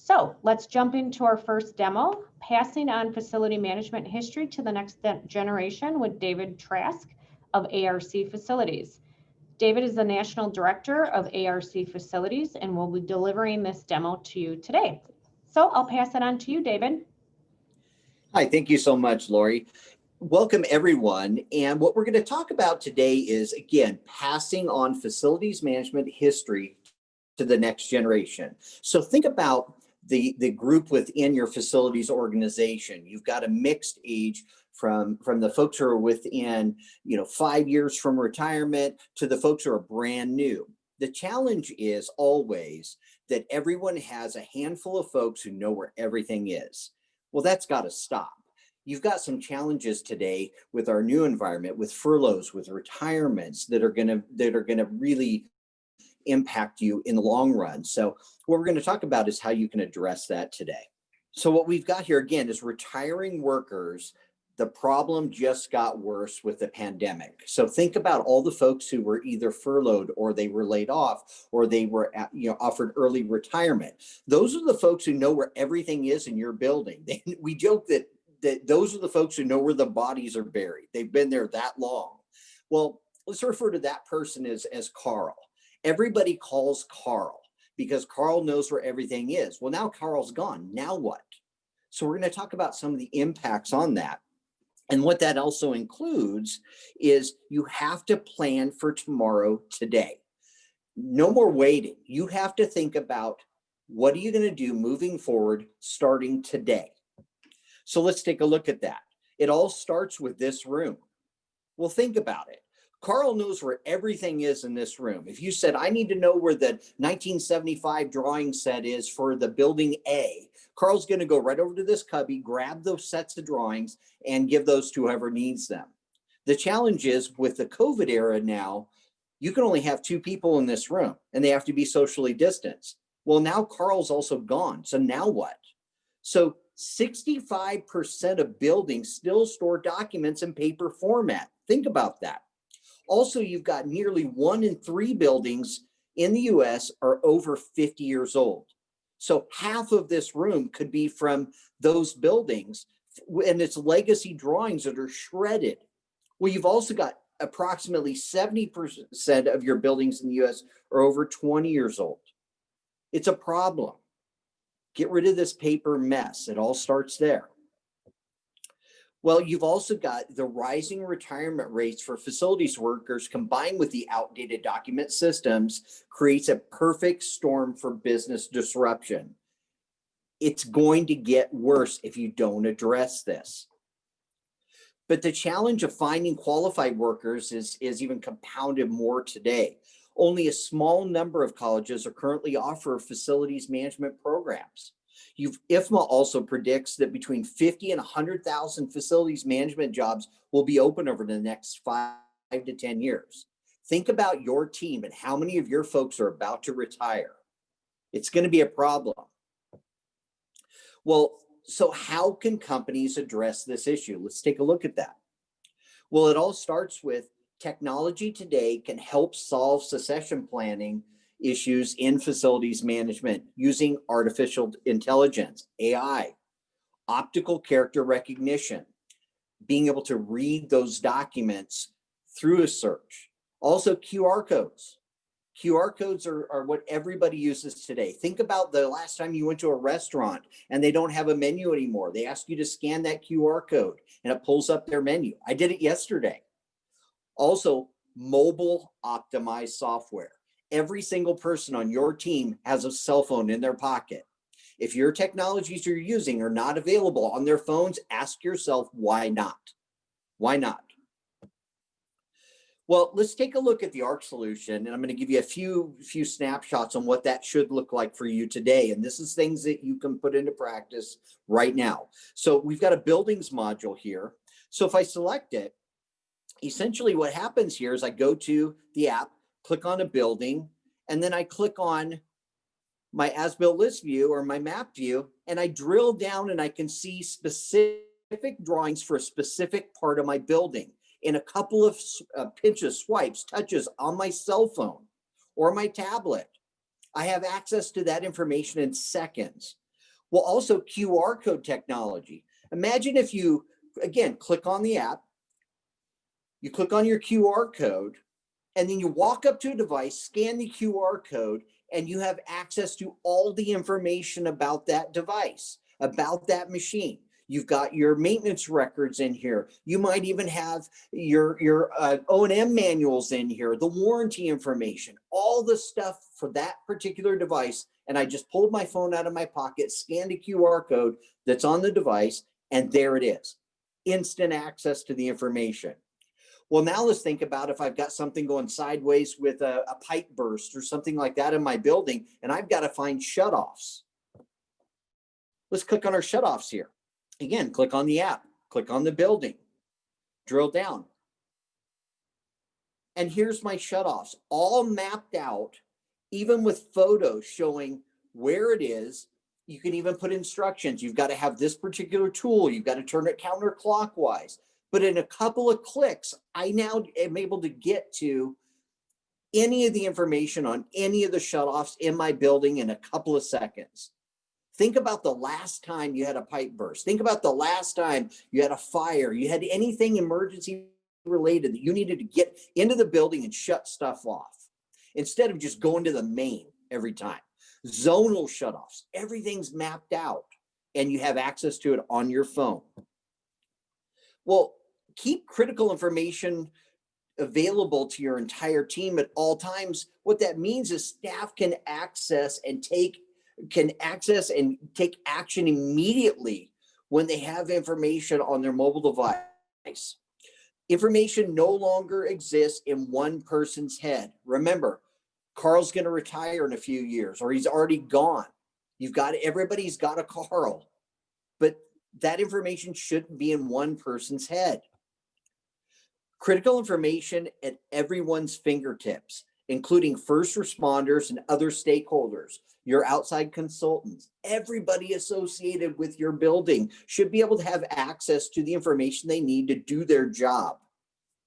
So let's jump into our first demo, Passing on Facility Management History to the Next Generation with David Trask of ARC Facilities. David is the National Director of ARC Facilities and will be delivering this demo to you today. So I'll pass it on to you, David. Hi, thank you so much, Lori. Welcome, everyone. And what we're going to talk about today is, again, passing on facilities management history to the next generation. So think about the group within your facilities organization. You've got a mixed age from the folks who are within 5 years from retirement to the folks who are brand new. The challenge is always that everyone has a handful of folks who know where everything is. Well, that's got to stop. You've got some challenges today with our new environment, with furloughs, with retirements that are going to really impact you in the long run. So what we're going to talk about is how you can address that today. So what we've got here again is retiring workers. The problem just got worse with the pandemic. So think about all the folks who were either furloughed or they were laid off or they were offered early retirement. Those are the folks who know where everything is in your building. We joke that those are the folks who know where the bodies are buried. They've been there that long. Well, let's refer to that person as Carl. Everybody calls Carl because Carl knows where everything is. Well, now Carl's gone. Now what? So we're going to talk about some of the impacts on that. And what that also includes is you have to plan for tomorrow today. No more waiting. You have to think about what are you going to do moving forward starting today. So let's take a look at that. It all starts with this room. Well, think about it. Carl knows where everything is in this room. If you said, I need to know where the 1975 drawing set is for the building A, Carl's going to go right over to this cubby, grab those sets of drawings and give those to whoever needs them. The challenge is with the COVID era now, you can only have 2 people in this room and they have to be socially distanced. Well, now Carl's also gone. So now what? So 65% of buildings still store documents in paper format. Think about that. Also, you've got nearly 1 in 3 buildings in the US are over 50 years old. So half of this room could be from those buildings and it's legacy drawings that are shredded. Well, you've also got approximately 70% of your buildings in the US are over 20 years old. It's a problem. Get rid of this paper mess. It all starts there. Well, you've also got the rising retirement rates for facilities workers combined with the outdated document systems creates a perfect storm for business disruption. It's going to get worse if you don't address this. But the challenge of finding qualified workers is even compounded more today. Only a small number of colleges are currently offer facilities management programs. IFMA also predicts that between 50 and 100,000 facilities management jobs will be open over the next 5 to 10 years. Think about your team and how many of your folks are about to retire. It's going to be a problem. Well, so how can companies address this issue? Let's take a look at that. Well, it all starts with technology today can help solve succession planning issues in facilities management using artificial intelligence, AI, optical character recognition, being able to read those documents through a search. Also QR codes. QR codes are what everybody uses today. Think about the last time you went to a restaurant and they don't have a menu anymore. They ask you to scan that QR code and it pulls up their menu. I did it yesterday. Also, mobile optimized software. Every single person on your team has a cell phone in their pocket. If your technologies you're using are not available on their phones, ask yourself, why not? Why not? Well, let's take a look at the ARC solution, and I'm going to give you a few snapshots on what that should look like for you today. And this is things that you can put into practice right now. So we've got a buildings module here. So if I select it, essentially what happens here is I go to the app, click on a building, and then I click on my as-built list view or my map view, and I drill down and I can see specific drawings for a specific part of my building in a couple of pinches, swipes, touches on my cell phone or my tablet. I have access to that information in seconds. Well, also QR code technology. Imagine if you, again, click on the app, you click on your QR code, and then you walk up to a device, scan the QR code, and you have access to all the information about that device, about that machine. You've got your maintenance records in here. You might even have your O&M manuals in here, the warranty information, all the stuff for that particular device. And I just pulled my phone out of my pocket, scanned a QR code that's on the device, and there it is. Instant access to the information. Well, now let's think about if I've got something going sideways with a pipe burst or something like that in my building, and I've got to find shutoffs. Let's click on our shutoffs here. Again, click on the app, click on the building, drill down. And here's my shutoffs, all mapped out, even with photos showing where it is. You can even put instructions. You've got to have this particular tool. You've got to turn it counterclockwise. But in a couple of clicks, I now am able to get to any of the information on any of the shutoffs in my building in a couple of seconds. Think about the last time you had a pipe burst. Think about the last time you had a fire. You had anything emergency related that you needed to get into the building and shut stuff off instead of just going to the main every time. Zonal shutoffs, everything's mapped out and you have access to it on your phone. Well, keep critical information available to your entire team at all times. What that means is staff can access and take action immediately when they have information on their mobile device. Information no longer exists in one person's head. Remember, Carl's going to retire in a few years, or he's already gone. Everybody's got a Carl, but that information shouldn't be in one person's head. Critical information at everyone's fingertips, including first responders and other stakeholders, your outside consultants, everybody associated with your building should be able to have access to the information they need to do their job.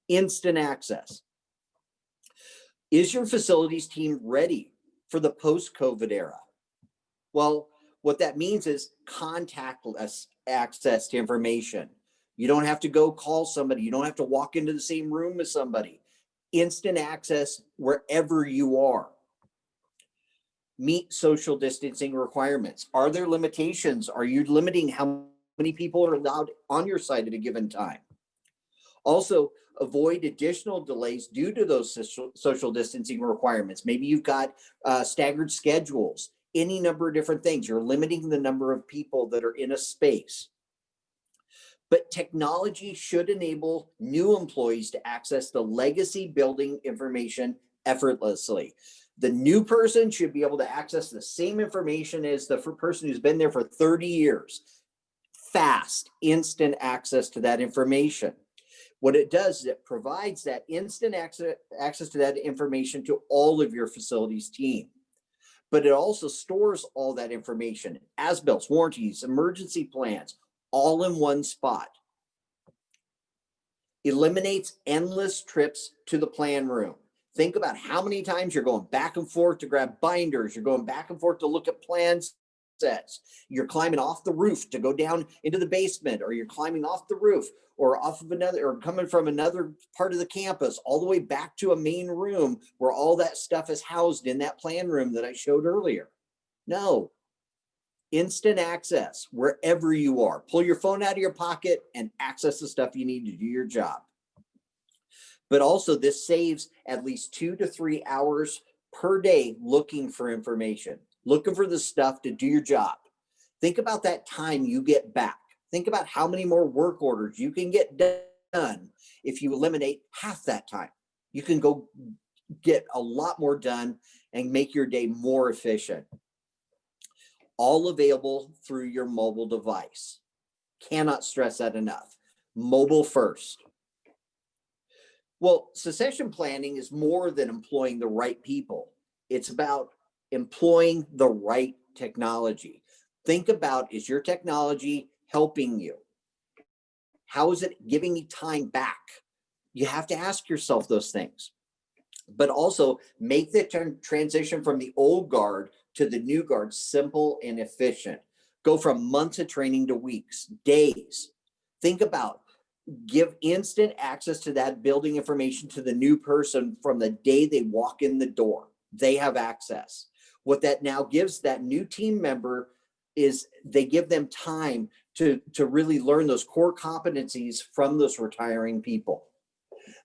Instant access. Is your facilities team ready for the post-COVID era? Well, what that means is contactless access to information. You don't have to go call somebody. You don't have to walk into the same room as somebody. Instant access wherever you are. Meet social distancing requirements. Are there limitations? Are you limiting how many people are allowed on your site at a given time? Also, avoid additional delays due to those social distancing requirements. Maybe you've got staggered schedules, any number of different things. You're limiting the number of people that are in a space. But technology should enable new employees to access the legacy building information effortlessly. The new person should be able to access the same information as the person who's been there for 30 years. Fast, instant access to that information. What it does is it provides that instant access to that information to all of your facilities team. But it also stores all that information, as-bills, warranties, emergency plans, all in one spot. Eliminates endless trips to the plan room. Think about how many times you're going back and forth to grab binders. You're going back and forth to look at plan sets. You're climbing off the roof to go down into the basement, or you're climbing off the roof or off of another, or coming from another part of the campus all the way back to a main room where all that stuff is housed in that plan room that I showed earlier. No. Instant access wherever you are. Pull your phone out of your pocket and access the stuff you need to do your job. But also this saves at least 2 to 3 hours per day looking for information, looking for the stuff to do your job. Think about that time you get back. Think about how many more work orders you can get done if you eliminate half that time. You can go get a lot more done and make your day more efficient. All available through your mobile device. Cannot stress that enough. Mobile first. Well, succession planning is more than employing the right people. It's about employing the right technology. Think about, is your technology helping you? How is it giving me time back? You have to ask yourself those things. But also make the transition from the old guard to the new guard simple and efficient. Go from months of training to weeks, days. Think about give instant access to that building information to the new person from the day they walk in the door. They have access. What that now gives that new team member is they give them time to really learn those core competencies from those retiring people.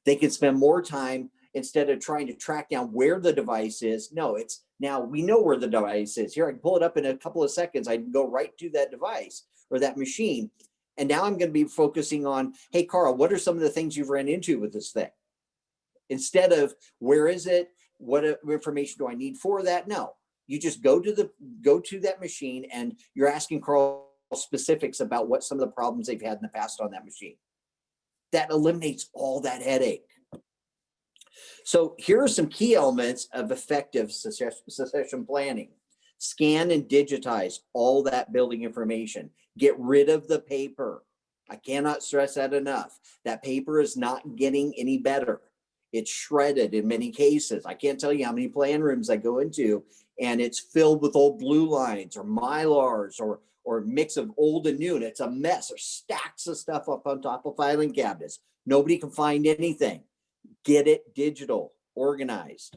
They can spend more time instead of trying to track down where the device is. No, it's now we know where the device is. Here, I can pull it up in a couple of seconds. I can go right to that device or that machine. And now I'm going to be focusing on, hey, Carl, what are some of the things you've ran into with this thing? Instead of where is it? What information do I need for that? No, you just go to that machine and you're asking Carl specifics about what some of the problems they've had in the past on that machine. That eliminates all that headache. So here are some key elements of effective succession planning. Scan and digitize all that building information. Get rid of the paper. I cannot stress that enough. That paper is not getting any better. It's shredded in many cases. I can't tell you how many plan rooms I go into and it's filled with old blue lines or Mylars or a mix of old and new, and it's a mess. There's stacks of stuff up on top of filing cabinets. Nobody can find anything. Get it digital, organized.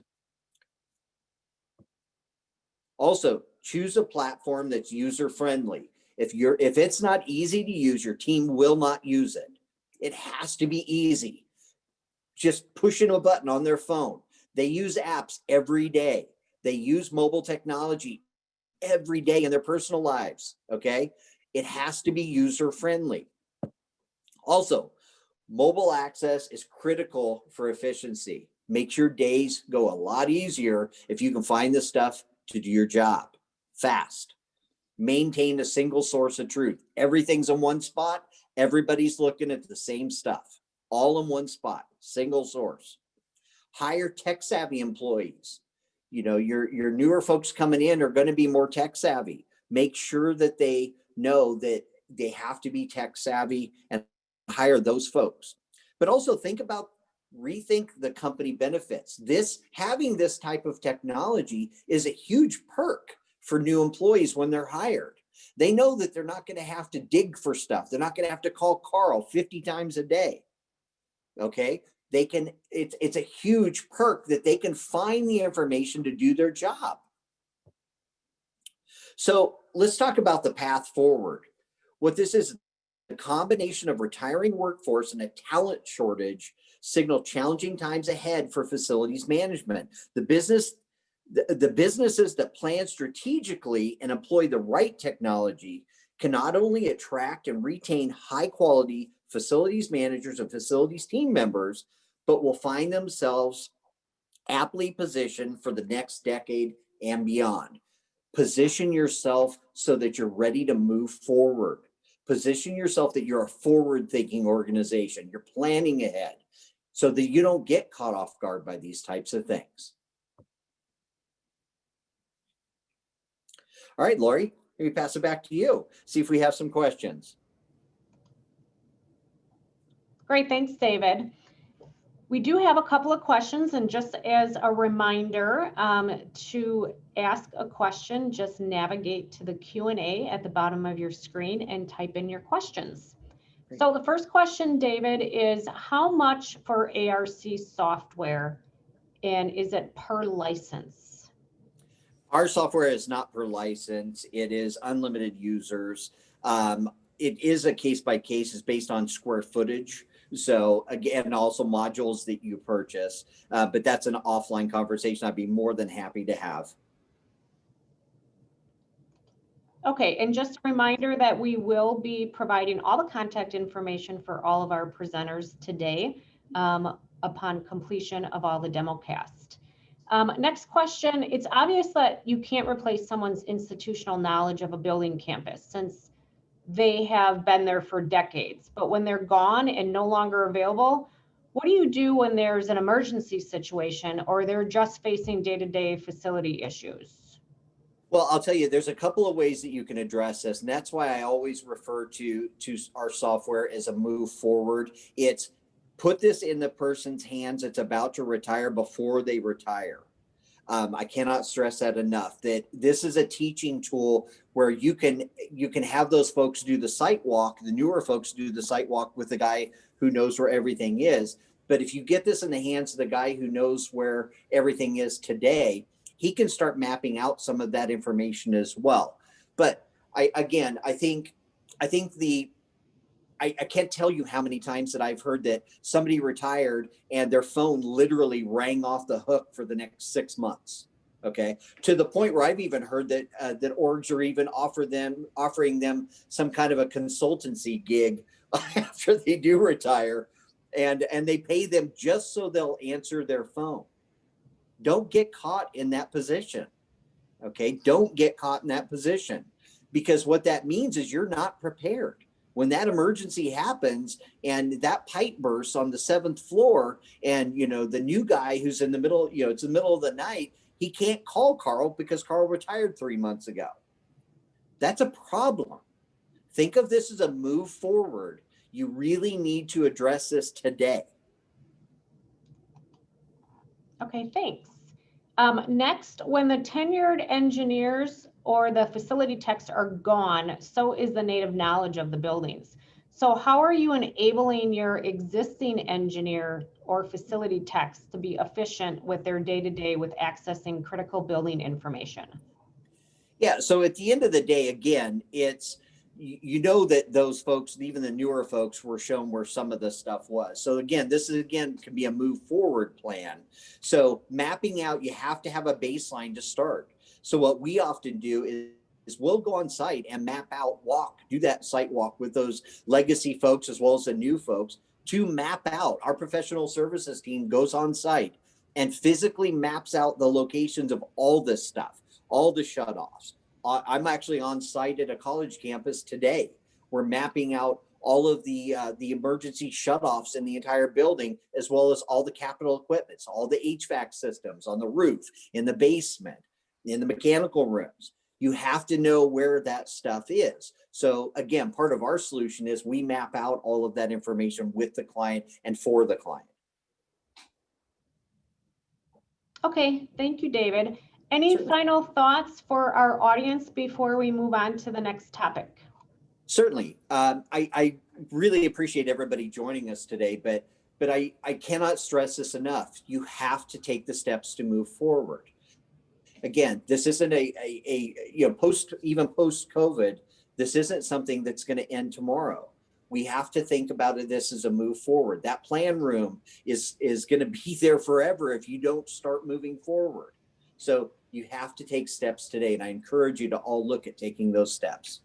Also, choose a platform that's user-friendly. If it's not easy to use, your team will not use it. It has to be easy. Just pushing a button on their phone. They use apps every day. They use mobile technology every day in their personal lives, okay? It has to be user-friendly. Also, mobile access is critical for efficiency. Makes your days go a lot easier if you can find the stuff to do your job fast. Maintain a single source of truth. Everything's in one spot. Everybody's looking at the same stuff, all in one spot, single source. Hire tech savvy employees. You know, your newer folks coming in are going to be more tech savvy. Make sure that they know that they have to be tech savvy and hire those folks. But also rethink the company benefits. Having this type of technology is a huge perk for new employees when they're hired. They know that they're not going to have to dig for stuff. They're not going to have to call Carl 50 times a day. Okay. It's a huge perk that they can find the information to do their job. So let's talk about the path forward. What this is, a combination of retiring workforce and a talent shortage signal challenging times ahead for facilities management. The businesses that plan strategically and employ the right technology can not only attract and retain high quality facilities managers and facilities team members, but will find themselves aptly positioned for the next decade and beyond. Position yourself so that you're ready to move forward. Position yourself that you're a forward-thinking organization. You're planning ahead so that you don't get caught off guard by these types of things. All right, Lori, let me pass it back to you. See if we have some questions. Great, thanks, David. We do have a couple of questions, and just as a reminder, to ask a question, just navigate to the Q&A at the bottom of your screen and type in your questions. Great. So the first question, David, is how much for ARC software, and is it per license? Our software is not per license. It is unlimited users. It is a case by case. It's based on square footage. So again, also modules that you purchase, but that's an offline conversation I'd be more than happy to have. Okay, and just a reminder that we will be providing all the contact information for all of our presenters today upon completion of all the demo cast. Next question, it's obvious that you can't replace someone's institutional knowledge of a building campus since they have been there for decades, but when they're gone and no longer available, what do you do when there's an emergency situation or they're just facing day-to-day facility issues? Well, I'll tell you, there's a couple of ways that you can address this, and that's why I always refer to our software as a move forward. It's put this in the person's hands that's about to retire before they retire. I cannot stress that enough, that this is a teaching tool where you can have those folks do the site walk, the newer folks do the site walk with the guy who knows where everything is. But if you get this in the hands of the guy who knows where everything is today, he can start mapping out some of that information as well. But I think I can't tell you how many times that I've heard that somebody retired and their phone literally rang off the hook for the next 6 months. Okay, to the point where I've even heard that that orgs are even offering them some kind of a consultancy gig after they do retire, and they pay them just so they'll answer their phone. Don't get caught in that position. Okay, don't get caught in that position, because what that means is you're not prepared. When that emergency happens and that pipe bursts on the 7th floor, and the new guy who's in the middle, it's the middle of the night, he can't call Carl because Carl retired 3 months ago. That's a problem. Think of this as a move forward. You really need to address this today. Okay, thanks. Next, when the tenured engineers or the facility techs are gone, so is the native knowledge of the buildings. So how are you enabling your existing engineer or facility techs to be efficient with their day-to-day with accessing critical building information? Yeah, so at the end of the day, again, it's that those folks, even the newer folks, were shown where some of the stuff was. So again, this is can be a move forward plan. So mapping out, you have to have a baseline to start. So what we often do is we'll go on site and map out, do that site walk with those legacy folks as well as the new folks to map out. Our professional services team goes on site and physically maps out the locations of all this stuff, all the shutoffs. I'm actually on site at a college campus today. We're mapping out all of the emergency shutoffs in the entire building, as well as all the capital equipment, all the HVAC systems on the roof, in the basement, in the mechanical rooms. You have to know where that stuff is. So again, part of our solution is we map out all of that information with the client and for the client. Okay, thank you, David. Any Certainly. final thoughts for our audience before we move on to the next topic? Certainly. I really appreciate everybody joining us today, but I cannot stress this enough. You have to take the steps to move forward. Again, this isn't post COVID, this isn't something that's going to end tomorrow. We have to think about this as a move forward. That plan room is going to be there forever if you don't start moving forward. So you have to take steps today, and I encourage you to all look at taking those steps.